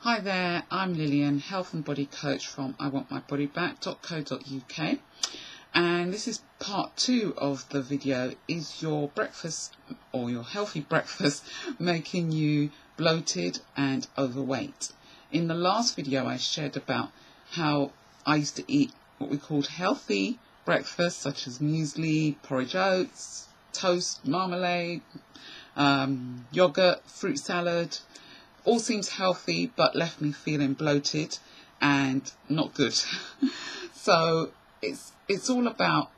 Hi there, I'm Lillian, health and body coach from iwantmybodyback.co.uk, and this is part 2 of the video. Is your breakfast or your healthy breakfast making you bloated and overweight? In the last video I shared about how I used to eat what we called healthy breakfast, such as muesli, porridge oats, toast, marmalade, yogurt, fruit salad. All seems healthy, but left me feeling bloated and not good. So it's all about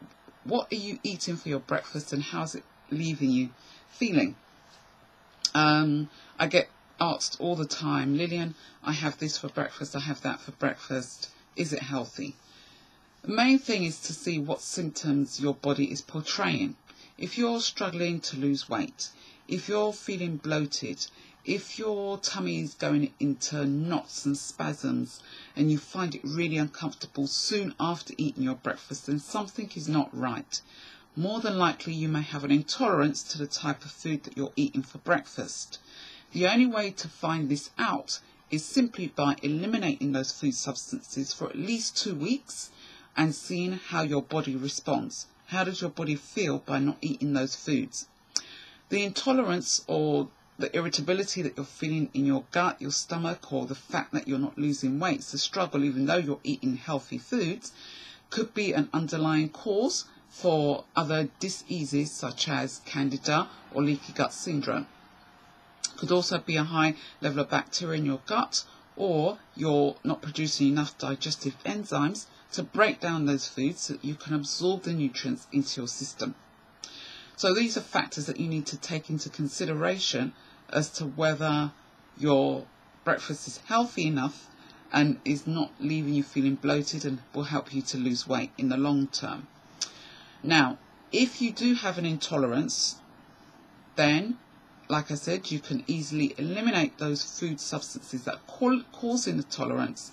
what are you eating for your breakfast and how's it leaving you feeling. I get asked all the time, Lillian, I have this for breakfast, I have that for breakfast. Is it healthy? The main thing is to see what symptoms your body is portraying. If you're struggling to lose weight, if you're feeling bloated, if your tummy is going into knots and spasms and you find it really uncomfortable soon after eating your breakfast, then something is not right. More than likely you may have an intolerance to the type of food that you're eating for breakfast. The only way to find this out is simply by eliminating those food substances for at least 2 weeks and seeing how your body responds. How does your body feel by not eating those foods? The intolerance or the irritability that you're feeling in your gut, your stomach, or the fact that you're not losing weight, it's a struggle even though you're eating healthy foods, could be an underlying cause for other diseases such as candida or leaky gut syndrome. Could also be a high level of bacteria in your gut, or you're not producing enough digestive enzymes to break down those foods so that you can absorb the nutrients into your system. So these are factors that you need to take into consideration as to whether your breakfast is healthy enough and is not leaving you feeling bloated and will help you to lose weight in the long term. Now, if you do have an intolerance, then, like I said, you can easily eliminate those food substances that are causing the tolerance.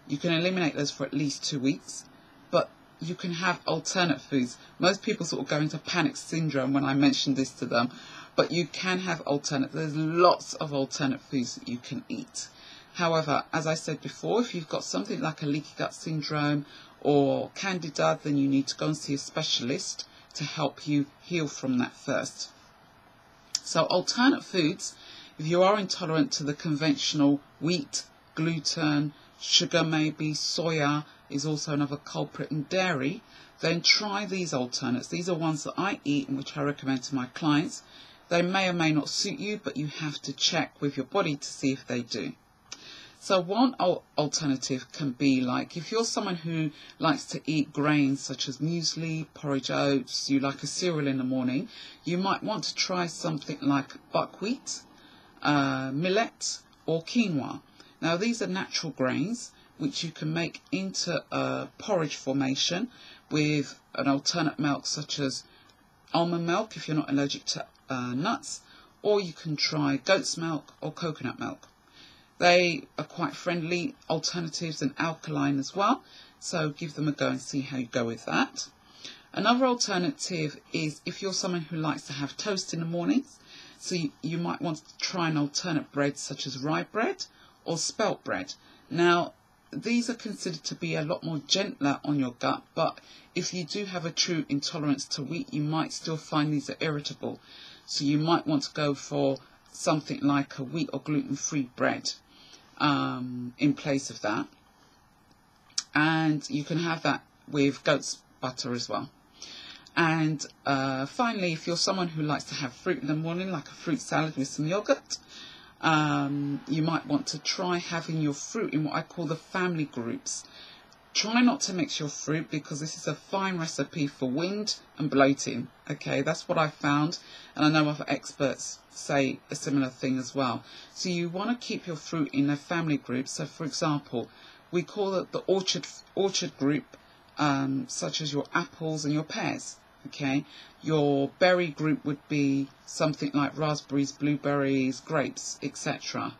You can eliminate those for at least 2 weeks, but you can have alternate foods. Most people sort of go into panic syndrome when I mention this to them, but you can have alternate. There's lots of alternate foods that you can eat. However, as I said before, if you've got something like a leaky gut syndrome or candida, then you need to go and see a specialist to help you heal from that first. So alternate foods, if you are intolerant to the conventional wheat, gluten, sugar maybe, soya is also another culprit, in dairy, then try these alternates. These are ones that I eat and which I recommend to my clients. They may or may not suit you, but you have to check with your body to see if they do. So one alternative can be like, if you're someone who likes to eat grains such as muesli, porridge oats, you like a cereal in the morning, you might want to try something like buckwheat, millet or quinoa. Now these are natural grains which you can make into a porridge formation with an alternate milk such as almond milk if you're not allergic to nuts, or you can try goat's milk or coconut milk. They are quite friendly alternatives and alkaline as well, so give them a go and see how you go with that. Another alternative is if you're someone who likes to have toast in the mornings, so you might want to try an alternate bread such as rye bread or spelt bread. Now, these are considered to be a lot more gentler on your gut, but if you do have a true intolerance to wheat, you might still find these are irritable. So you might want to go for something like a wheat or gluten-free bread in place of that. And you can have that with goat's butter as well. And finally, if you're someone who likes to have fruit in the morning, like a fruit salad with some yogurt, you might want to try having your fruit in what I call the family groups. Try not to mix your fruit because this is a fine recipe for wind and bloating. Okay, that's what I found, and I know other experts say a similar thing as well. So you want to keep your fruit in a family group. So for example, we call it the orchard group, such as your apples and your pears. Okay, your berry group would be something like raspberries, blueberries, grapes, etc.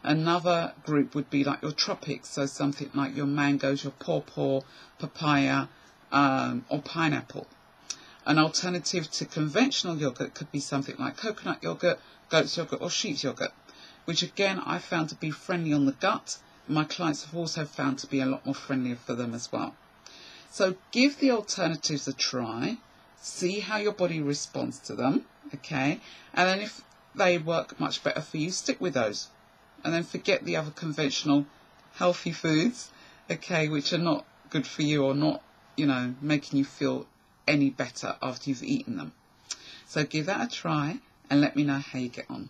Another group would be like your tropics, so something like your mangoes, your pawpaw, papaya, or pineapple. An alternative to conventional yogurt could be something like coconut yogurt, goat's yogurt, or sheep's yogurt. which again I found to be friendly on the gut. My clients have also found to be a lot more friendlier for them as well. So give the alternatives a try, see how your body responds to them, okay? And then if they work much better for you, stick with those. And then forget the other conventional healthy foods, okay, which are not good for you or not, making you feel any better after you've eaten them. So give that a try and let me know how you get on.